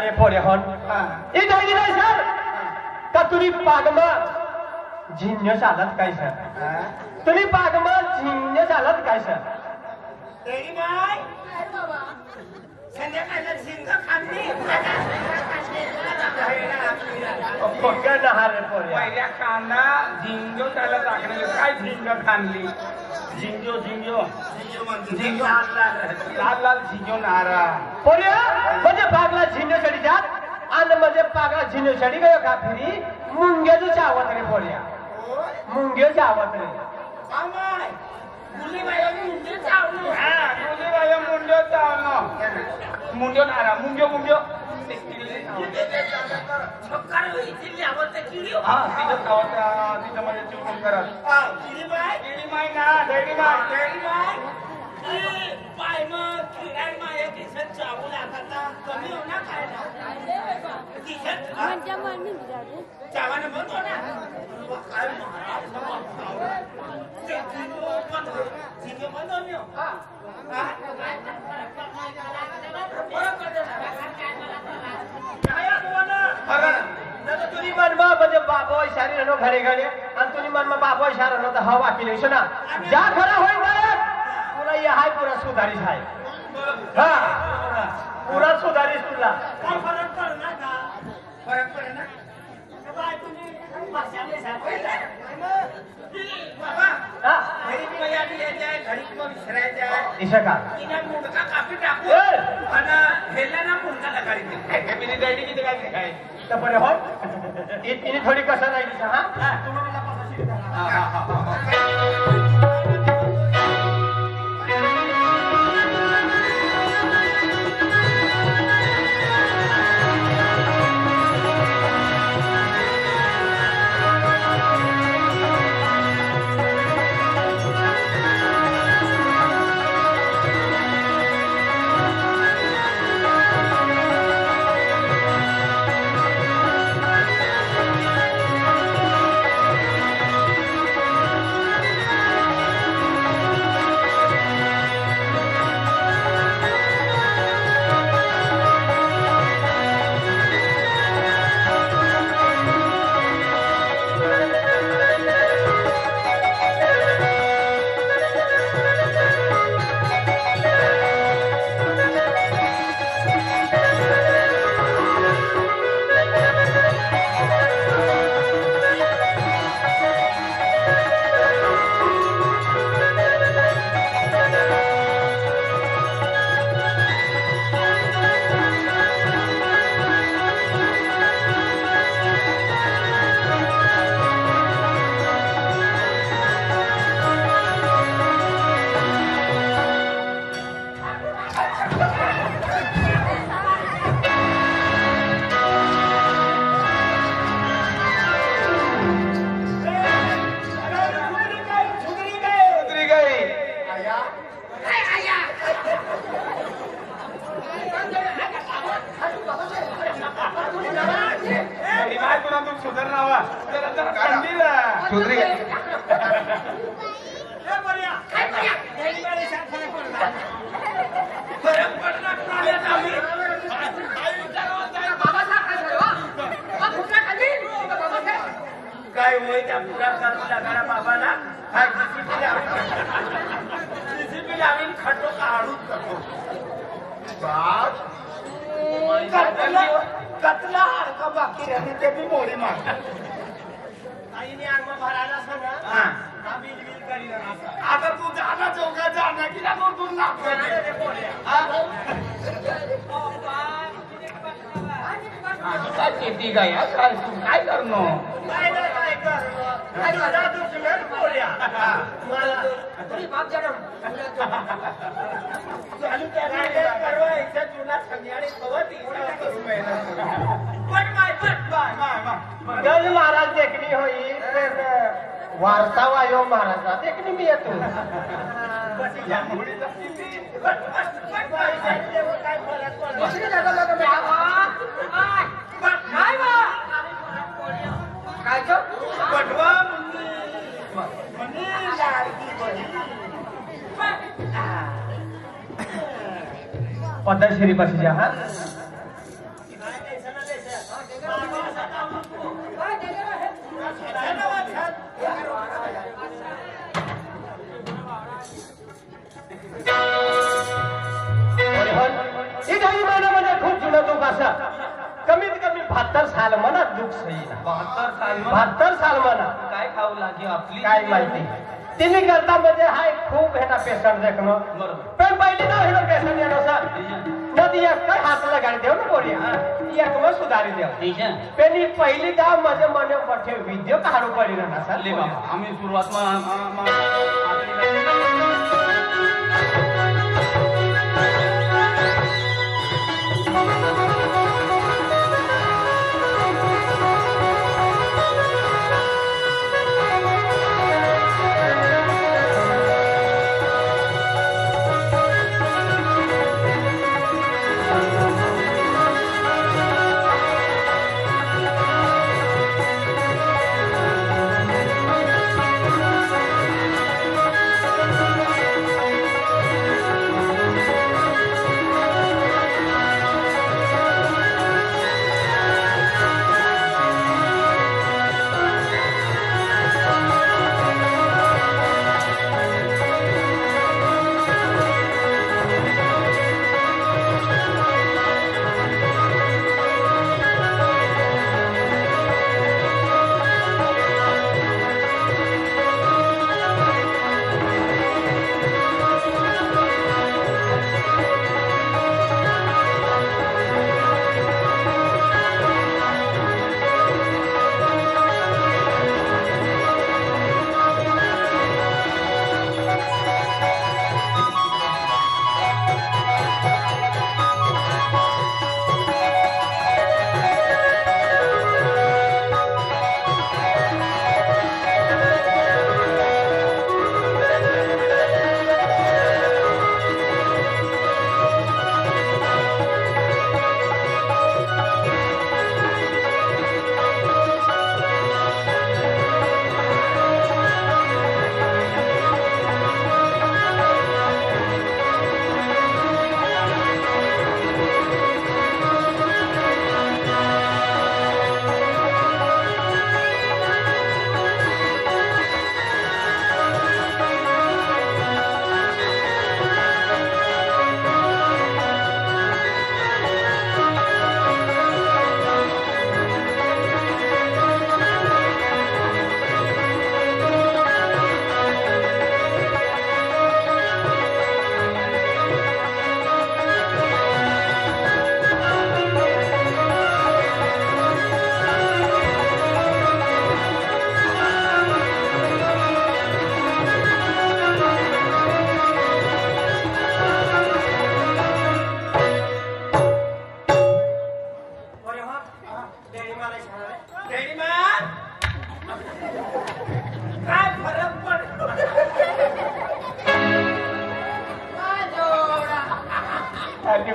रे पोरे हन ई जाई नाही सर का तुरी पागमा झिन्य चालत काय सर तुरी पागमा झिन्य चालत काय सर तेरी बाय बाबा संध्याकाळला झिंग खाल्ली पक्का नहार रे पोरे पहिल्या कांदा झिंजो त्याला टाकले काय झिंग खाल्ली झिंजो झिंजो झिंजो लाल लाल झिंजो नारा पोरे म्हणजे पागला झिन्य चढी जात आणि म्हणजे पागला झिन्य चढी गयो का फिरी मुंग्याचं चावत रे पोऱ्या मुंग्या चावत रे आमाय मुली बाया मुंगे चावलो हा मुली बाया मुंड्यो चावलो मुंड्यो नारा मुंग्यो मुंग्यो छक्कार इथली आवडते किडियो हा तिथं खावता तिथं मध्ये चिवून करत किडी बाय ना डेडी बाय तेरी बाय बाय मग किराय माया किसन चावू लागता कमी होणार खायला किसन म्हणजे म्हणून जाते चावाने बंद होणार काय बंद होईल तुझी मनमा म्हणजे बाबा इशारी रनो घरे घरे आणि तुझी मनमा बाबा इशारा रनो तर हवा केली ना ज्या खरा होईल ना तुला ये हाय पुरा सुधारीस हाय हा पुरा सुधारीस तुला काय फरक पडणार का फरक पडणार बाय तुम्ही भाषाने बाबा हा घरी मी यादी यायचंय घरी मग विसरायचंय इशका तिने मुंडका कापी टाकू ए! आणि हेला ना मुंडका लगाडी मी डेडी किती काय काय तर बरे हो इतकी थोडी कसं नाही हा तुम्ही मला पापाशी करा. सुधरी काय होय त्या पुरा करू लागणार बाबाला काय जीसीबी लावीन खटो काढून कतला हडका बाकी राहते ते बी मोडी मार आईने अंग भरायला सांगा बिल बिल करी आता तू जाना चौका जाना की ना तू नाक रे बोल्या काय किती काय काय काय करणं काय काय करणं काय करा तू सिमेंट बोल्या मला तरी बाप जडम चालू त्या गाड्या परवा एकदा जुना संध्याकाळी खवती करू मेहनत पट बाय गज महाराज देखणी होई वारसा वायो महाराजा देखणी मी येतो पद्धतशीरी बसीच्या हा महिन्यामध्ये खूप जुनं दुःख असं कमीत कमी 72 साल म्हणा दुःख सही 72 साल म्हणा काय खाऊ लागेल आपली काय माहिती तिने करता म्हणजे हाय खूप ह्याला पेशंट देखणं पण पहिली ना ह्याला पेशंट येणं सर न ती एक काय हाताला गाडी देऊ ना बोलिया एक मग सुधारी देऊ पण ही पहिली गाव माझ्या मने मोठे विद्या काढू पडली ना सर आम्ही सुरुवात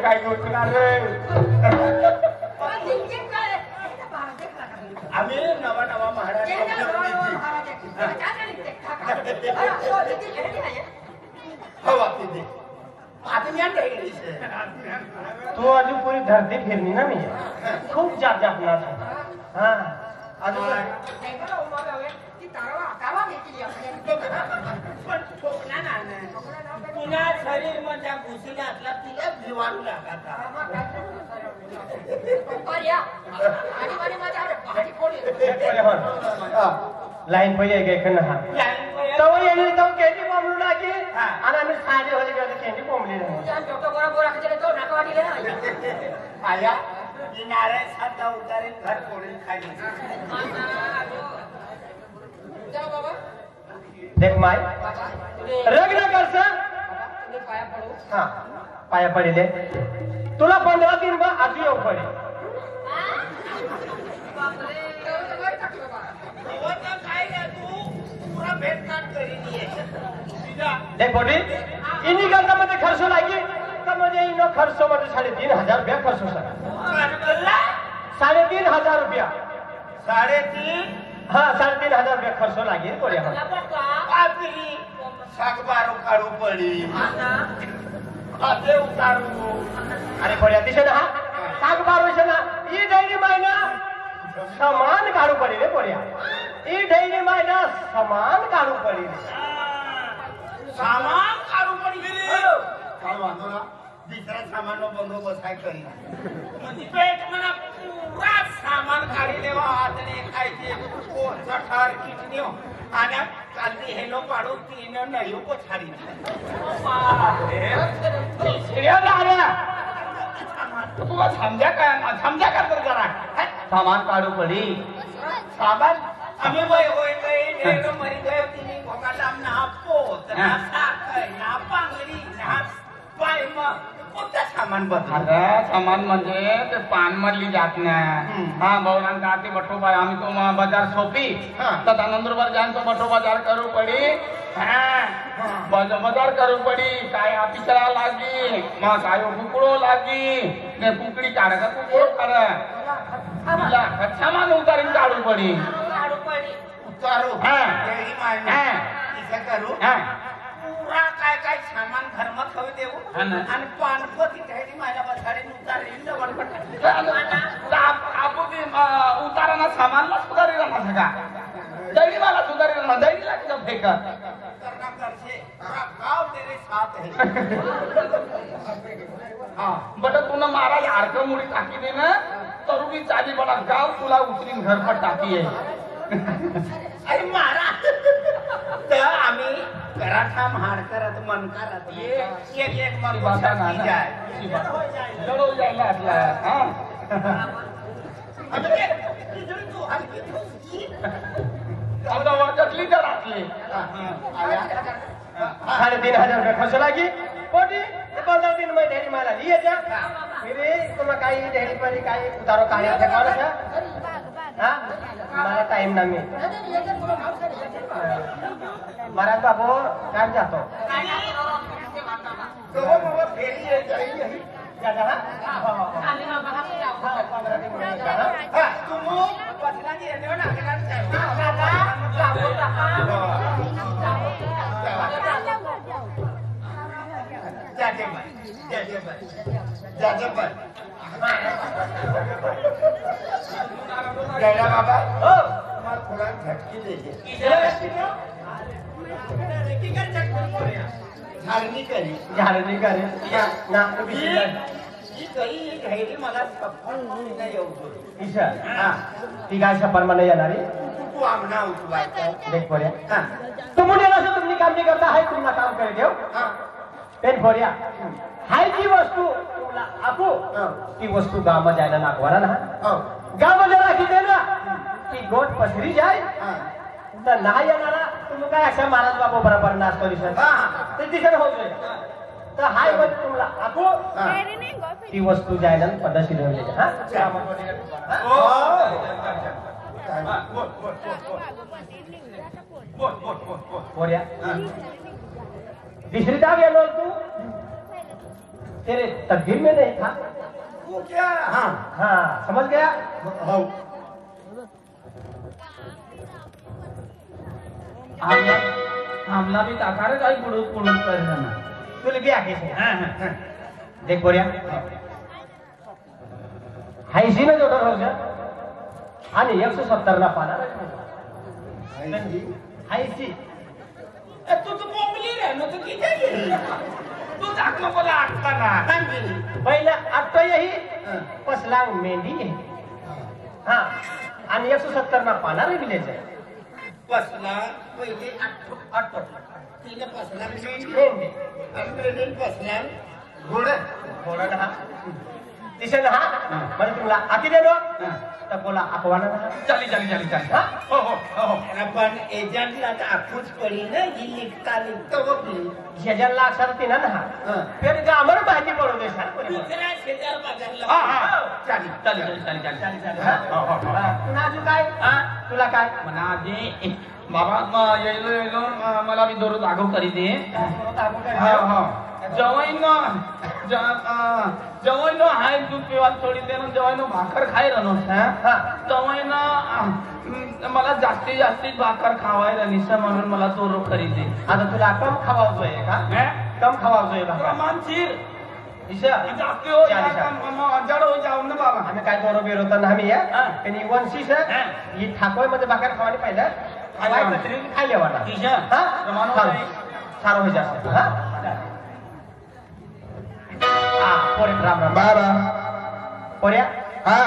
काय गोष्ट आम्ही नवा नवा महाराज हवा तिथे तो अजून पुरी धरती फिरली ना मी खूप जात जात हा अजून तुला शरीर मध्ये घुसून असला तिला भिवारू लागा लाईन पहिले गेखन हा तव येणे तव केंडी बोंबलू लागे आणि आम्ही साजे होले गेले केंडी बोंबली आया ही नारायण साधा उतारे घर कोणी खाली देख माय लग्न करसा हा पाया पडले तुला 15 दिन बा आधी येऊ पडे देख बोटी इन्हीं गंगा मध्ये खर्च लागी तर म्हणजे इनो खर्च मध्ये 3,500 रुपया खर्च होता 3,500 रुपया 3.5 हाँ 3,500 रुपया खर्च लागी बोलिया पातरी सागबारो काढू पडी असे उतारू अरे बोलिया दिसे ना सागबारो से ना ई डेली महिना सामान काढू पडी रे बोलिया ई डेली महिना सामान काढू पडी सामान काढू पडी वांधो ना दुसरा सामान बंदोबस्त आहे करी म्हणजे पेट म्हणा पुरा सामान काढी देवा आतने खायचे चठार किटनियो आणि कालदी हेलो पाडू तीन नाही को छाडी शिड्या झाल्या तुला समजा का तर जरा सामान काढू पडी सामान आम्ही वय होय गए मरी गए तिने भोगाला ना पोत ना साखर ना पांगरी ना पाय मग कोणतं सामान बदल अरे सामान म्हणजे ते पान मधली जात नाही हा भाऊरान का ते बठो बाय आम्ही तो बाजार सोपी तर नंदुरबार जान तो बठो बाजार करू पडी बाजार करू पडी काय पिचरा लागी मग काय कुकड़ो लागी ने कुकड़ी काढ का कुकड़ो काढ सामान उतारीन काढू पडी उतारू हा. डेअरी मारणे हा. इथे करू पुरा काय काय सामान घरमत हवे देऊ हा ना. आणि पानपती ढेरी माझ्या बसाडे उतारे आपण उताराना सामानला सुधारी राहणार सगळा दैरी मला सुधारी राहणार दैरीला किती फेका करना करशे पुरा गाव तेरे साथ है हा बट तुला मारा यारक मुडी टाकी दे ना तरू बी चाली बडा गाव तुला उचलीन घर पर टाकी आहे अरे मारा तर आम्ही कराठा म्हाड करत मन करत एक मन बाता ना की जाय लढो जायला असला हा आता ते किती तू हलकी तू आता वर्गातली तर असली 3,500 रुपये खर्च लागी पोटी 15 दिन में ढेरी माला लिए जा मेरे तुम काही ढेरी पर काही उतारो काढ्या ठेवायला हा मला टाइम ना मी महाराज बाबू काय जातो तो वो फेरी है जाई जाता हा 15 दिन में हा तुम पटला की येतो ना गैरा बाबा हो तुम्हाला थोडा झटकी देते झाडणी करी झाडणी करे ना ही काही ढेरी मला सफल नाही येऊ ईशा ती काय सफर मला येणारी तू आमना उठवायचा देख पोऱ्या तू मुली असं तुम्ही काम नाही करता हाय तुम्हाला काम करे देव पेन पोऱ्या हाय जी वस्तू तुला आपू ती वस्तू गावात जायला नागवारा ना गावाला राखी दे ना ती गोट पसरी जाय तर नाही येणारा तुम्ही काय अशा महाराज बाबू बरोबर नाच करू शकता ते तिकडे होतोय तर हाय म्हणजे तुम्हाला आपू ती वस्तू जायला पद्धतशीर होईल हा पोऱ्या तीसरी दाग येलो तू तेरे तकदीर में नहीं था वो क्या हाँ समझ गया हो आमला बी टाकारे काही पुढून पुढून करणार तुला बी आखे देख पोऱ्या हायसी न जोडर हो गया आणि 170 ना पाना हायसी तू तू बोंबली रे न तू किती तू दाखव मला आटताना पहिला आटो यही पसलांग मेंढी आहे हा आणि 170 ना पाना रे मिलेचे पसला पहिले आठ तिने पसला मेंढी आणि पसला घोडे थोडा ना दिसे ना म्हणजे तुम्हाला आती देलो तर बोला अपवाना ना चाली चाली चाली चाली हा हो हो हो पण एजंटला तर आखूच पडी ना ही लिखता लिखता बघली शेजार लाख सरती ना ना फिर गामर माहिती पडू दे सर दुसऱ्या शेजार बाजारला हा हा चाली चाली चाली चाली चाली चाली हो हो हो तुला अजून काय तुला काय म्हणा आजी बाबा येलो येलो मला बी दररोज आगो करी दे हो हो जवळ हाय दूध पिवा थोडी दे जवळ भाकर खाय राहनो जवळ मला जास्तीत जास्ती भाकर खावाय राहिसा म्हणून मला चोरो खरीदे आता तुला कम खावावतोय का कम खावावतोय का प्रमाणशीर ईशा जास्ती हो जड हो जाऊ ना बाबा आम्ही काय दोरो बेरो तर आम्ही आणि वंशीस ही ठाकोय मध्ये भाकर खावानी पाहिजे खायले वाला ईशा हा प्रमाण सारो हो जास्त हा पोरे राम राम बाबा पोऱ्या हा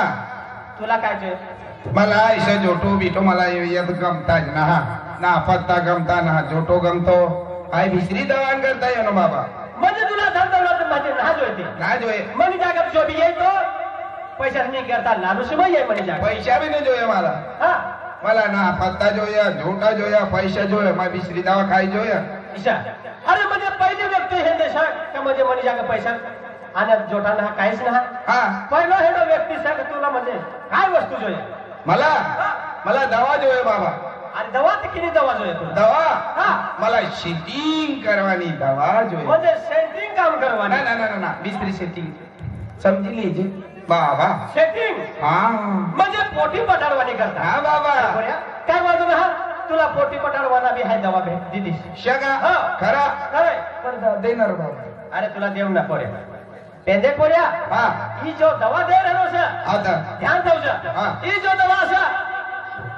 तुला काय ते मला ऐसा जोटो बिटो मला येत गमताच ना हा ना पत्ता गमता ना जोटो गमतो आय भिसरी दवान करता येनो बाबा म्हणजे तुला धंदा म्हणजे ना जोयते ना जोय मनी जागा जो भी येतो पैसा नहीं करता लालूच में ये मनी जागा पैसा भी नहीं जोया मला हाँ मला ना पत्ता जोया झोटा जोया पैसा जोया मैं भिसरी दवा खाई जोया ईशा अरे म्हणजे पहिले व्यक्ती हे देशात का म्हणजे मनी जागा पैसा आणि जोटा ना काहीच ना हा पहिला हे व्यक्ती सांग तुला म्हणजे काय वस्तू जोय मला मला दवा जोया बाबा आणि दवा ते किती दवा जोय तुला दवा हा मला शेटिंग करवानी दवा जोया म्हणजे सेटिंग काम करवाना ना ना ना ना भिसरी शेटिंग समजी लीजिए बाबा सेटिंग हा म्हणजे पोटी पटाडवानी करता हा बाबा पोऱ्या, काय म्हणतो ना तुला पोटी पटाडवाना बी हाय दवा भेट दिदी शगा हा. खरा अरे पण देणार बाबा अरे तुला देऊ ना पोऱ्या पेंदे पोऱ्या हा ही जो दवा दे रहो सर आता ध्यान ठेवजा हा. ही जो दवा असा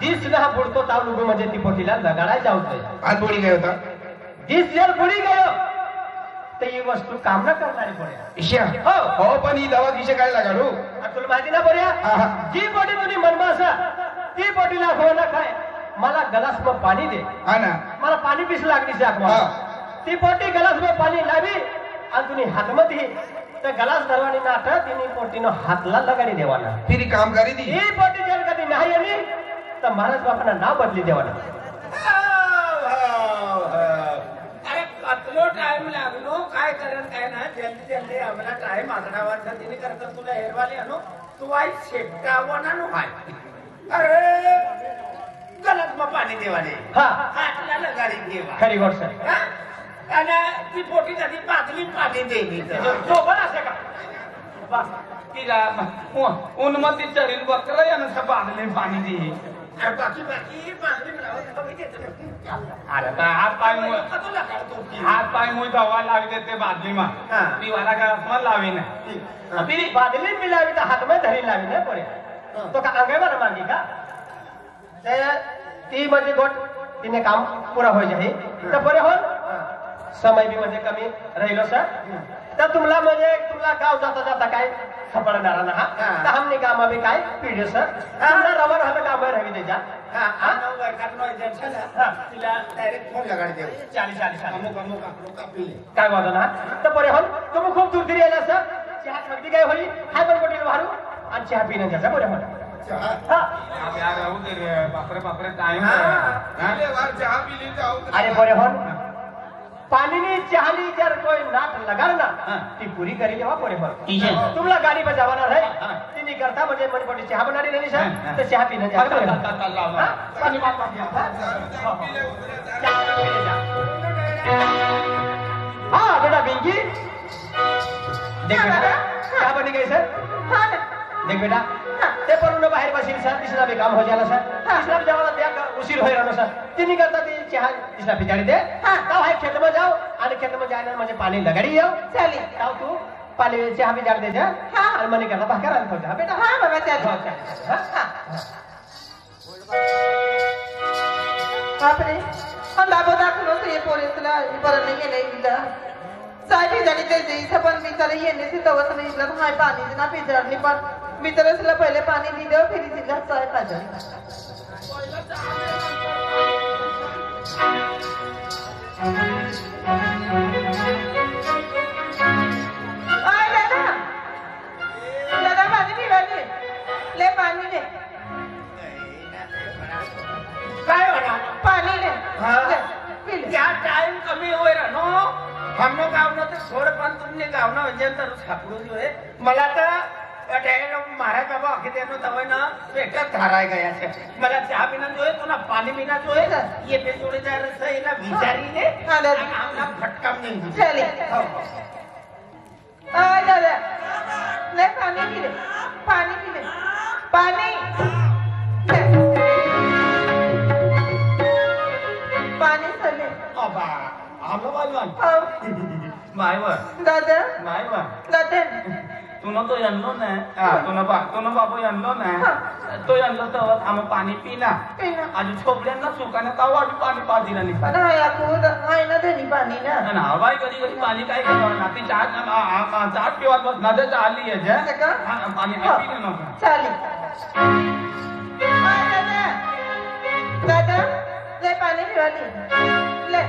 दिस ना बुडतो तालुगू म्हणजे ती पोटीला लगाडाय जाऊ आज बोडी काय होता दिस जर बुडी गयो तर ही वस्तू काम न करणारी पोऱ्या ईशा हो हो पण ही दवा किशे काय लागाडू आणि तुला माहिती ना पोऱ्या हा, हा. जी पोटी तुझी मनमा असा ती पोटीला हो ना काय मला गलास में पाणी दे हा ना मला पाणी पिस लागली से आत्मा हा. ती पोटी गलास में पाणी लावी आणि तुम्ही हातमध्ये तर गलास धरवानी नाट तिने पोटीनं हातला लगाडी देवाना फिर काम करी दी ही पोटी जर कधी नाही आली तर महाराज बापांना नाव बदली देवाना अरे कतलो टाइम लागलो काय करत काय ना जल्दी जल्दी आम्हाला टाइम आगडावर तिने करता तुला हेरवाले आणू तू आई शेपटावना नो हाय अरे गलत मग पाणी देवाले हा हातला लगाडी देवा खरी गोष्ट आहे. हा? आणि ती पोटी कधी पातळी पाणी देवी तो पण असे का बस. तिला उन्मती चढील बकरा यानं बांधले पाणी दे अरे बाकी बाकी पाणी मिळावं कमी देतो अरे आता हात पाय मुळे तुला काढतो हात पाय मुळे दवा लागले ते बादली मा हा. पिवाला का मग लावी ना फिर बादली मिलावी तर हात में धरी लावी नाही पोरे तो का अंगेवर मागी का ते ती म्हणजे गोट तिने काम पुरा होई जाई तर पोरे हो समय बी म्हणजे कमी राहिलो सर तर तुम्हाला म्हणजे तुला गाव जाता जाता काय सापडणार ना हा तर हमने काम अभी काय पीडे सर तुम्हाला रवर हमें काम राही देजा तिला डायरेक्ट फोन लगाडी देऊ चालीस चालीस अमुक अमुक अमुक पिले काय वाजो ना तर पोरे हो तुम्ही खूप दूर दिली यायला सर चहा खगदी काय होई हाय पण पोटील वारू आणि चहा पिणं जायचं पोरे हो हा राहू दे रे बापरे बापरे टाइम चहा पिली जाऊ अरे बोरे हो पानी चाहली जर कोई नाट लगा ना ती पूरी करी लेवा पोरे हो तुमला गाड़ी पर जवाना है तिनी करता म्हणजे मन पोटी चहा बनारी नाही सर तर चहा पिणं जायचं पाणी हाँ बेटा बिंगी देख बेटा क्या बनी गई सर देख बेटा ते पण बाहेर बसेल सर तिसरा बी काम हो जाला सर तिसरा बी जावाला त्या उशीर होई राहणं सर तिने करता ती चहा तिसरा पिजाडी दे ताव हाय खेत में जाओ आणि खेत में जायला म्हणजे पाणी लगाडी येऊ चाली ताव तू पाणी चहा पिजाडी दे जा आणि मनी करता भाकर आणि जा बेटा हां बाबा चाली बापरे अंदाबो दाखलो तो ये पोलिसला बरं नाही गेले इला साहेब जाणी ते इथे पण मी त्याला येणे से तवस नाही इला हाय पाणी ना पिजरनी पण मी तर असला पहिले पाणी दिलं फिरी दिला साहेब पाजरी आय दादा दादा पाणी पिला ले पाणी दे काय होणार पाणी ले हाँ? पी ले या टाइम कमी होय रानो हमने गावना तर सोड पण तुमने गावना म्हणजे तर सापडून होय मला तर महाराज बाबा आखी देनो तवय ना पेटत धाराय गया छे मला चहा पीना जोए तुला पानी पीना जोए ये पे जोड़े जा रहा है ना विचारी ने हाँ, दादा। हमला फटकाम नहीं चली आय दादा ले पाणी पी ले पाणी पी ले पाणी पाणी चले अबा आलो बालवान हो मायवर दादा मायवर दादा तुला तो आणलो ना तुला बाबू आणलो ना तो आणलो तर आम्ही पाणी पिना आज छोपड्यांना सुकाने ताव आधी पाणी पाजिला नाही पण हाय ना धनी पाणी ना हवाई कधी कधी पाणी काय करणार ना ती चाट पिवात बस नदीच आली आहे जे पाणी पिले नका चालेल दादा ले पाणी पिवाली ले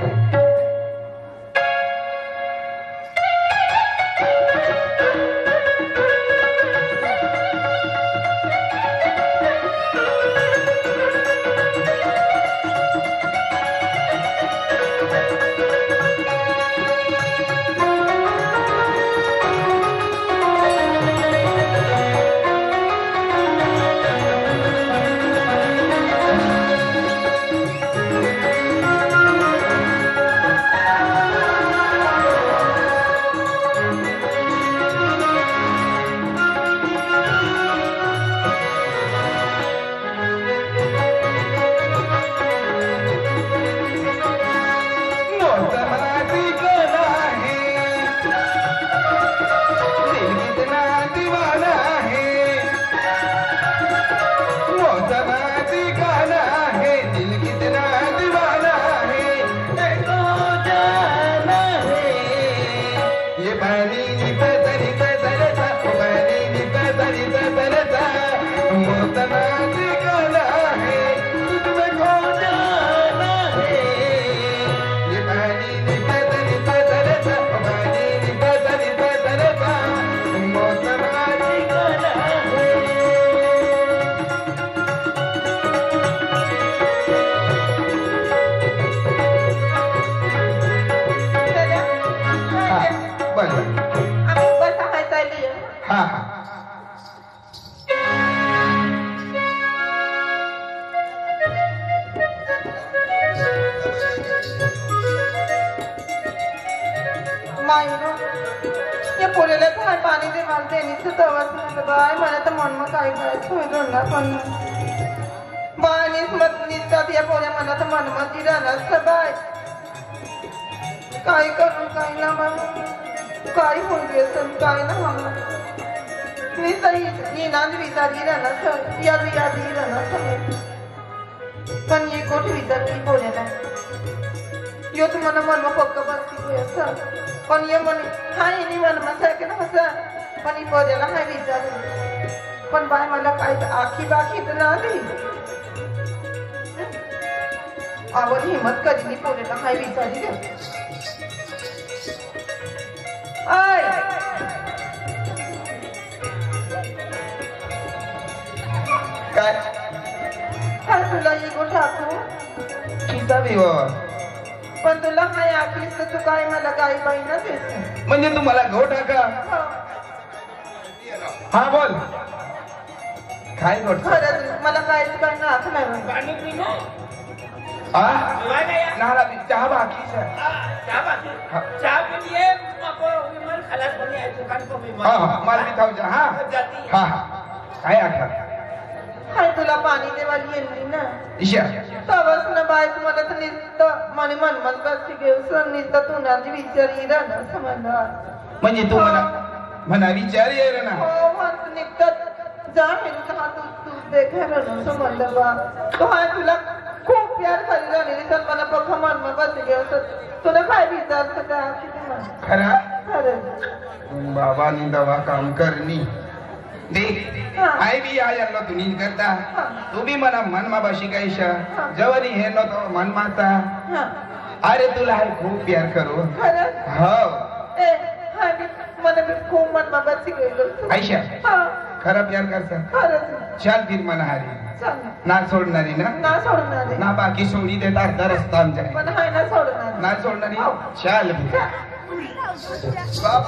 या पोरीला तर पाणी दे मला देणीच तवच नाही बाय मला तर मन मग काय करायचं होईल ना पण बाणीच मत निघतात या पोऱ्या मला तर मनमती राहणार बाय काय करू काय ना मग काय होईल असं काय ना मला मी सही येणार विचारली राहणार यादी राहणार पण ये कोठ विचारली पोऱ्याला यो तुम्हाला मन पक्क बसती असं पण ये म्हणे हा येणे मन मसाके ना हसा पण ही पोऱ्याला हा विचारलं पण बाय मला काय आखी बाकी तर ना आली आवड हिम्मत कधी पोऱ्याला हा विचारली आय काय हा तुला ये गो ठाकू चिंता विवर पण तुला काय आखलीस तर तू काय मला गाई बाई ना देस म्हणजे तू मला गो टाका हा बोल काय गोट खरंच मला काहीच काय ना आख नाही नाला चहा बाकी से माल भी खाऊ जा हा काय आखा हाय तुला पाणी देवाली येली ना ईशा तवस ना बाय तुम्हाला तर नुसतं मने मन बसती घेऊ सण नुसतं तू नाची विचारी राहणार समजा म्हणजे तू म्हणा विचार ये ना हो मग निघतात जा हेरू हा तू देखा ना समजलं बा तो हा तुला खूप प्यार झाली राहिली तर मला बघ मन बसती घेऊ तुला काय विचारतं का खरा खरं बाबानी दवा काम करनी देख आई भी आ जानो तू नींद करता तू भी मना मन मा बशी कैसा जवनी है नो तो मन माता अरे तुला है खूप प्यार करो हो ए हाय मन भी खूप मन मा बशी गेलो आयशा खरा प्यार करता खरंच चल फिर मन हारी ना सोडणारी ना सोडणारी ना बाकी सोडी देता अर्धा रस्ता आमच्या पण हाय ना सोडणारी ना सोडणारी चल बाप